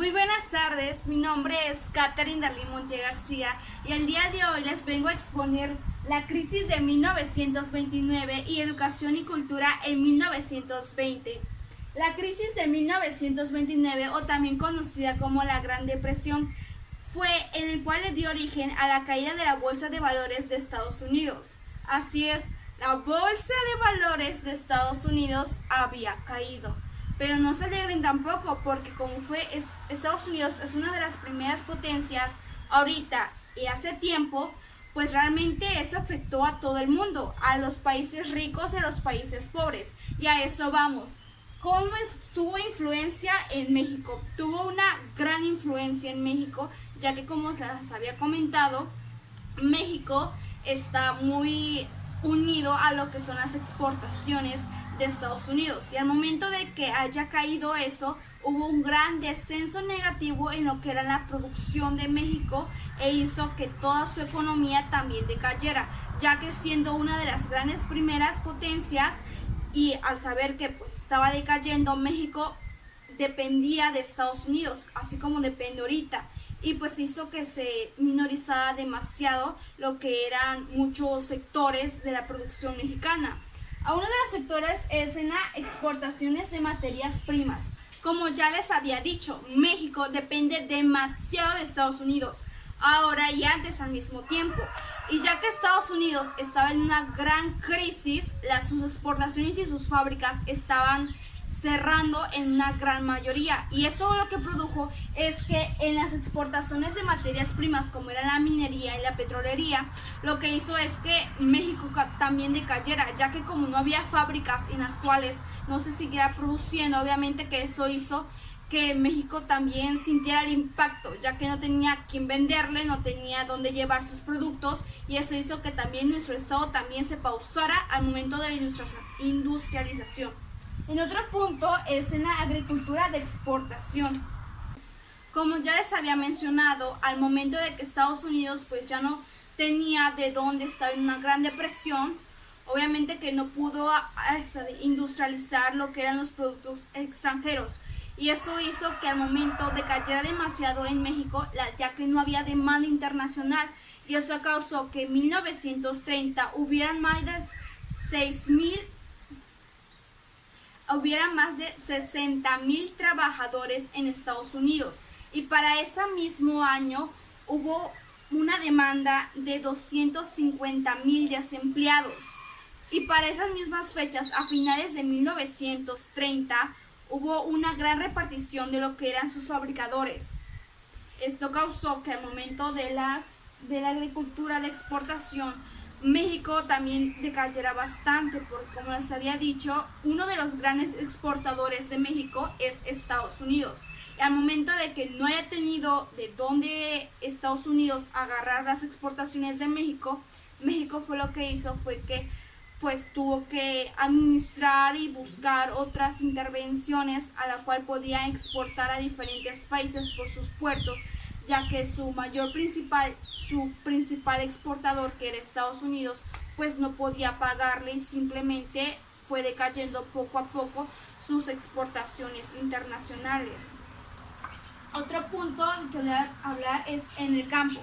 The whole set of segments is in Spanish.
Muy buenas tardes, mi nombre es Catherine Darlene Montiel García y el día de hoy les vengo a exponer la crisis de 1929 y educación y cultura en 1920. La crisis de 1929, o también conocida como la Gran Depresión, fue en el cual le dio origen a la caída de la Bolsa de Valores de Estados Unidos. Así es, la Bolsa de Valores de Estados Unidos había caído. Pero no se alegren tampoco, porque como Estados Unidos es una de las primeras potencias ahorita y hace tiempo, pues realmente eso afectó a todo el mundo, a los países ricos y a los países pobres. Y a eso vamos. ¿Cómo tuvo influencia en México? Tuvo una gran influencia en México, ya que como les había comentado, México está muy unido a lo que son las exportaciones de Estados Unidos, y al momento de que haya caído eso, hubo un gran descenso negativo en lo que era la producción de México e hizo que toda su economía también decayera, ya que siendo una de las grandes primeras potencias y al saber que pues estaba decayendo, México dependía de Estados Unidos, así como depende ahorita, y pues hizo que se minorizara demasiado lo que eran muchos sectores de la producción mexicana. A uno de los sectores es en las exportaciones de materias primas. Como ya les había dicho, México depende demasiado de Estados Unidos, ahora y antes al mismo tiempo. Y ya que Estados Unidos estaba en una gran crisis, sus exportaciones y sus fábricas estaban cerrando en una gran mayoría, y eso lo que produjo es que en las exportaciones de materias primas, como era la minería y la petrolería, lo que hizo es que México también decayera, ya que como no había fábricas en las cuales no se siguiera produciendo, obviamente que eso hizo que México también sintiera el impacto, ya que no tenía quien venderle, no tenía dónde llevar sus productos, y eso hizo que también nuestro estado también se pausara al momento de la industrialización. En otro punto es en la agricultura de exportación. Como ya les había mencionado, al momento de que Estados Unidos pues ya no tenía de dónde estar en una gran depresión, obviamente que no pudo industrializar lo que eran los productos extranjeros, y eso hizo que al momento decayera demasiado en México, ya que no había demanda internacional, y eso causó que en 1930 hubieran más de 60,000 trabajadores en Estados Unidos, y para ese mismo año hubo una demanda de 250,000 desempleados, y para esas mismas fechas, a finales de 1930, hubo una gran repartición de lo que eran sus fabricadores. Esto causó que al momento de la agricultura de exportación, México también decayera bastante, porque como les había dicho, uno de los grandes exportadores de México es Estados Unidos. Y al momento de que no haya tenido de dónde Estados Unidos agarrar las exportaciones de México, México fue lo que hizo fue que pues tuvo que administrar y buscar otras intervenciones a la cual podía exportar a diferentes países por sus puertos, ya que su principal exportador, que era Estados Unidos, pues no podía pagarle y simplemente fue decayendo poco a poco sus exportaciones internacionales. Otro punto que voy a hablar es en el campo.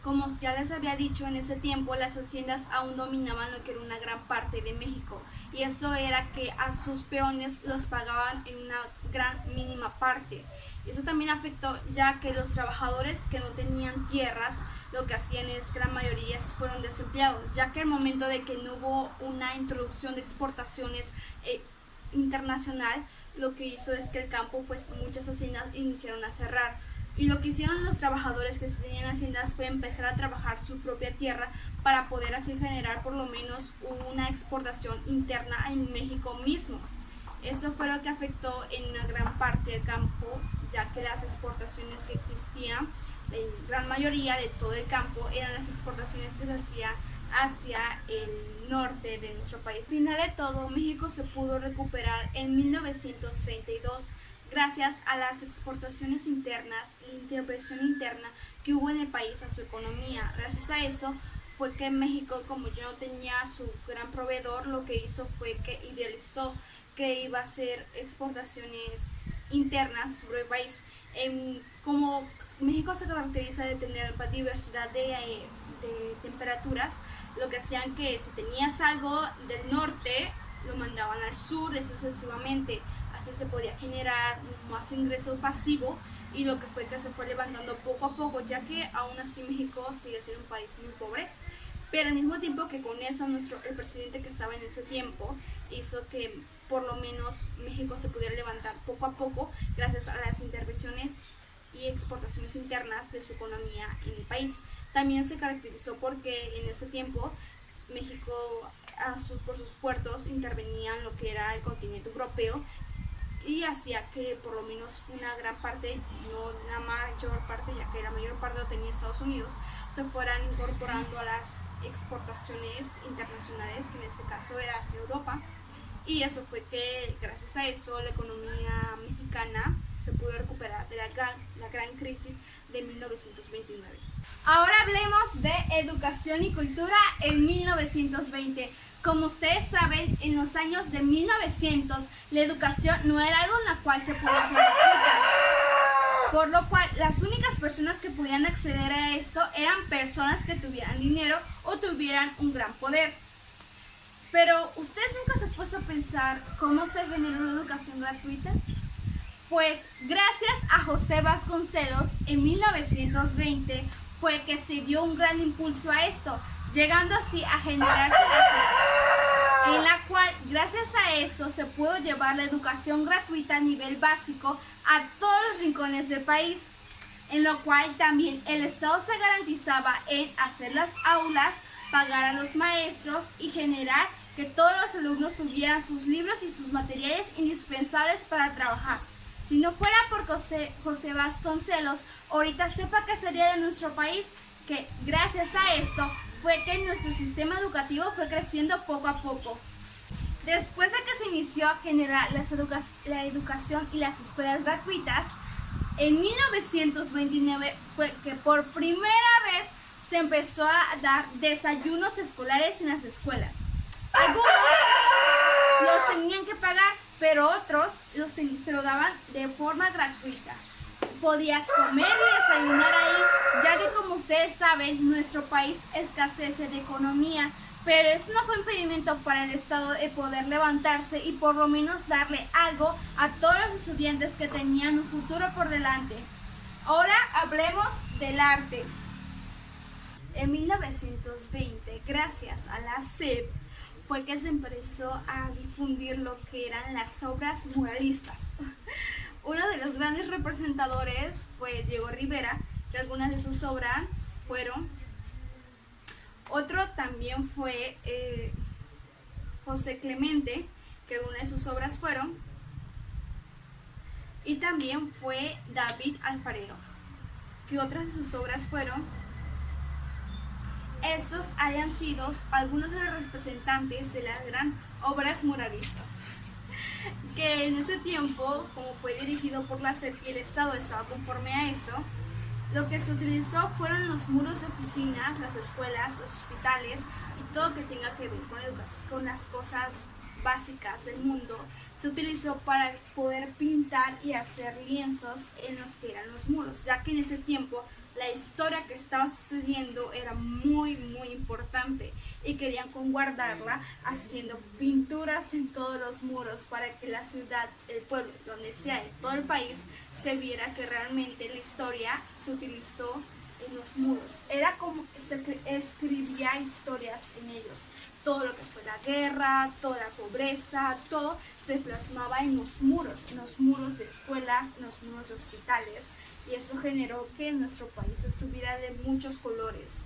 Como ya les había dicho, en ese tiempo las haciendas aún dominaban lo que era una gran parte de México, y eso era que a sus peones los pagaban en una gran mínima parte. Eso también afectó, ya que los trabajadores que no tenían tierras, lo que hacían es que la mayoría fueron desempleados, ya que al momento de que no hubo una introducción de exportaciones internacional, lo que hizo es que el campo, pues muchas haciendas iniciaron a cerrar. Y lo que hicieron los trabajadores que tenían haciendas fue empezar a trabajar su propia tierra para poder así generar por lo menos una exportación interna en México mismo. Eso fue lo que afectó en una gran parte del campo, ya que las exportaciones que existían, la gran mayoría de todo el campo, eran las exportaciones que se hacían hacia el norte de nuestro país. Al final de todo, México se pudo recuperar en 1932 gracias a las exportaciones internas y la intervención interna que hubo en el país a su economía. Gracias a eso fue que México, como ya no tenía su gran proveedor, lo que hizo fue que idealizó que iba a hacer exportaciones internas sobre el país, Como México se caracteriza de tener diversidad de temperaturas, lo que hacían que si tenías algo del norte, lo mandaban al sur, y sucesivamente. Así se podía generar más ingreso pasivo, y lo que fue que se fue levantando poco a poco, ya que aún así México sigue siendo un país muy pobre. Pero al mismo tiempo que con eso el presidente que estaba en ese tiempo hizo que por lo menos México se pudiera levantar poco a poco gracias a las intervenciones y exportaciones internas de su economía en el país. También se caracterizó porque en ese tiempo México por sus puertos intervenían lo que era el continente europeo, y hacía que por lo menos una gran parte, no la mayor parte, ya que la mayor parte lo tenía Estados Unidos, se fueran incorporando a las exportaciones internacionales, que en este caso era hacia Europa. Y eso fue que gracias a eso la economía mexicana se pudo recuperar de la gran crisis de 1929. Ahora hablemos de educación y cultura en 1920. Como ustedes saben, en los años de 1900 la educación no era algo en la cual se podía hacer gratuita, por lo cual las únicas personas que podían acceder a esto eran personas que tuvieran dinero o tuvieran un gran poder. Pero ¿ustedes nunca se han puesto a pensar cómo se generó la educación gratuita? Pues gracias a José Vasconcelos en 1920 fue que se dio un gran impulso a esto, llegando así a generarse la SEP, en la cual gracias a esto se pudo llevar la educación gratuita a nivel básico a todos los rincones del país, en lo cual también el Estado se garantizaba en hacer las aulas, pagar a los maestros y generar que todos los alumnos tuvieran sus libros y sus materiales indispensables para trabajar. Si no fuera por José Vasconcelos, ahorita sepa qué sería de nuestro país, que gracias a esto fue que nuestro sistema educativo fue creciendo poco a poco. Después de que se inició a generar la educación y las escuelas gratuitas, en 1929 fue que por primera vez se empezó a dar desayunos escolares en las escuelas. Algunos los tenían que pagar, pero otros se lo daban de forma gratuita. Podías comer y desayunar ahí, ya que como ustedes saben, nuestro país escasece de economía, pero eso no fue impedimento para el Estado de poder levantarse y por lo menos darle algo a todos los estudiantes que tenían un futuro por delante. Ahora hablemos del arte. En 1920, gracias a la SEP, fue que se empezó a difundir lo que eran las obras muralistas. Uno de los grandes representadores fue Diego Rivera, que algunas de sus obras fueron. Otro también fue José Clemente, que algunas de sus obras fueron. Y también fue David Alfarero, que otras de sus obras fueron. Estos hayan sido algunos de los representantes de las grandes obras muralistas, que en ese tiempo, como fue dirigido por la SEP y el Estado estaba conforme a eso, lo que se utilizó fueron los muros de oficinas, las escuelas, los hospitales y todo que tenga que ver con las cosas básicas del mundo. Se utilizó para poder pintar y hacer lienzos en los que eran los muros, ya que en ese tiempo la historia que estaba sucediendo era muy importante y querían guardarla haciendo pinturas en todos los muros para que la ciudad, el pueblo, donde sea, en todo el país, se viera que realmente la historia se utilizó en los muros. Era como se escribía historias en ellos. Todo lo que fue la guerra, toda la pobreza, todo se plasmaba en los muros de escuelas, en los muros de hospitales. Y eso generó que nuestro país estuviera de muchos colores.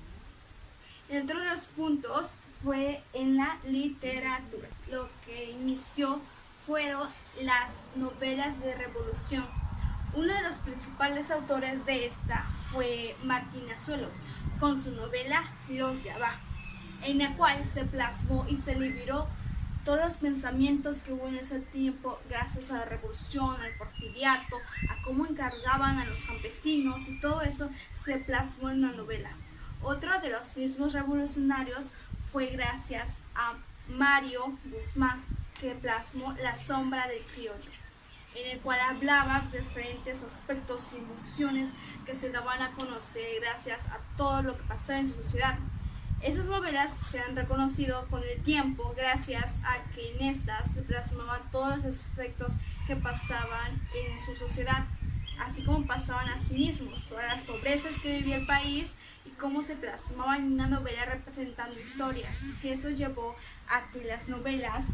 Y otro de los puntos fue en la literatura. Lo que inició fueron las novelas de revolución. Uno de los principales autores de esta fue Martín Azuelo, con su novela Los de Abajo, en la cual se plasmó y se liberó todos los pensamientos que hubo en ese tiempo gracias a la revolución, al porfiriato, a cómo encargaban a los campesinos, y todo eso se plasmó en una novela. Otro de los mismos revolucionarios fue gracias a Mario Guzmán, que plasmó La sombra del criollo. en el cual hablaba de diferentes aspectos y emociones que se daban a conocer gracias a todo lo que pasaba en su sociedad. Esas novelas se han reconocido con el tiempo gracias a que en estas se plasmaban todos los aspectos que pasaban en su sociedad, así como pasaban a sí mismos, todas las pobrezas que vivía el país y cómo se plasmaban en una novela representando historias. Eso llevó a que las novelas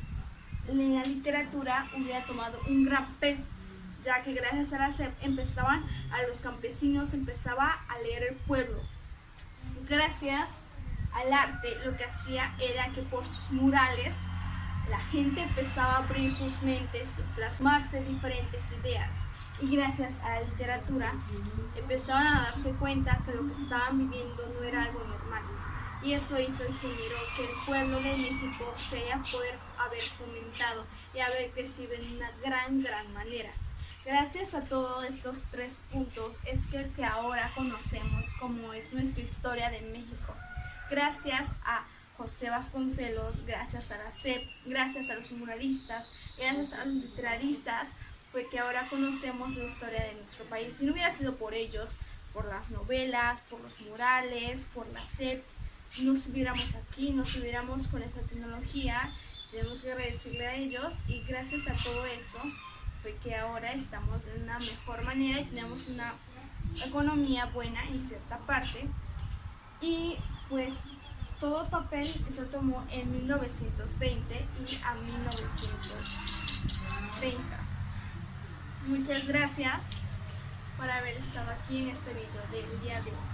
en la literatura hubiera tomado un gran papel, ya que gracias a la SEP empezaban a los campesinos, empezaba a leer el pueblo. Gracias al arte lo que hacía era que por sus murales la gente empezaba a abrir sus mentes y plasmarse diferentes ideas, y gracias a la literatura empezaban a darse cuenta que lo que estaban viviendo no era algo normal, y eso hizo y generó que el pueblo de México se haya poder haber fomentado y haber crecido en una gran manera. Gracias a todos estos 3 puntos es que ahora conocemos cómo es nuestra historia de México. Gracias a José Vasconcelos, gracias a la SEP, gracias a los muralistas, gracias a los literaristas, fue que ahora conocemos la historia de nuestro país. Si no hubiera sido por ellos, por las novelas, por los murales, por la SEP, no estuviéramos aquí, no estuviéramos con esta tecnología. Tenemos que agradecerle a ellos, y gracias a todo eso fue que ahora estamos de una mejor manera y tenemos una economía buena en cierta parte. Y pues todo papel se tomó en 1920 y a 1930. Muchas gracias por haber estado aquí en este video del día de hoy.